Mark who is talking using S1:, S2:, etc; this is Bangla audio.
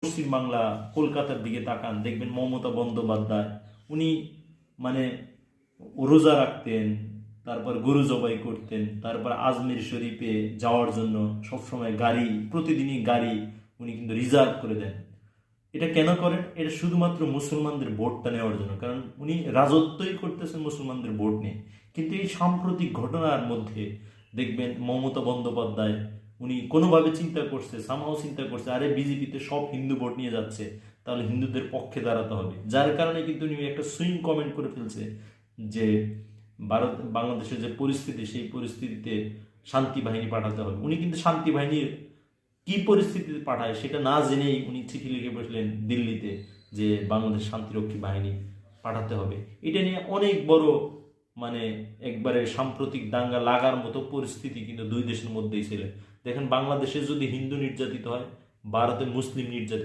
S1: পশ্চিম বাংলা কলকাতার দিকে তাকান, দেখবেন মমতা বন্দ্যোপাধ্যায় উনি মানে রোজা রাখতেন, তারপর গরু জবাই করতেন, তারপর আজমির শরীফে যাওয়ার জন্য সবসময় গাড়ি, প্রতিদিনই গাড়ি উনি কিন্তু রিজার্ভ করে দেন। এটা কেন করেন? এটা শুধুমাত্র মুসলমানদের ভোটটা নেওয়ার জন্য, কারণ উনি রাজত্বই করতেছেন মুসলমানদের ভোট নিয়ে। কিন্তু এই সাম্প্রতিক ঘটনার মধ্যে দেখবেন মমতা বন্দ্যোপাধ্যায় উনি কোনোভাবে চিন্তা করছে, সামাও চিন্তা করছে, আরে বিজেপিতে সব হিন্দু ভোট নিয়ে যাচ্ছে, তাহলে হিন্দুদের পক্ষে দাঁড়াতে হবে। যার কারণে কিন্তু উনি একটা সুইং কমেন্ট করে ফেলছে যে বাংলাদেশের যে পরিস্থিতি, সেই পরিস্থিতিতে শান্তি বাহিনী পাঠাতে হবে। উনি কিন্তু শান্তি বাহিনীর কি পরিস্থিতিতে পাঠায় সেটা না জেনেই উনি চিঠি লিখে বসলেন দিল্লিতে যে বাংলাদেশ শান্তিরক্ষী বাহিনী পাঠাতে হবে। এটা নিয়ে অনেক বড় মানে একবারে সাম্প্রতিক দাঙ্গা লাগার মতো পরিস্থিতি কিন্তু দুই দেশের মধ্যেই ছিল। দেখেন, বাংলাদেশে যদি হিন্দু নির্যাতিত হয়, ভারতে মুসলিম নির্যাতিত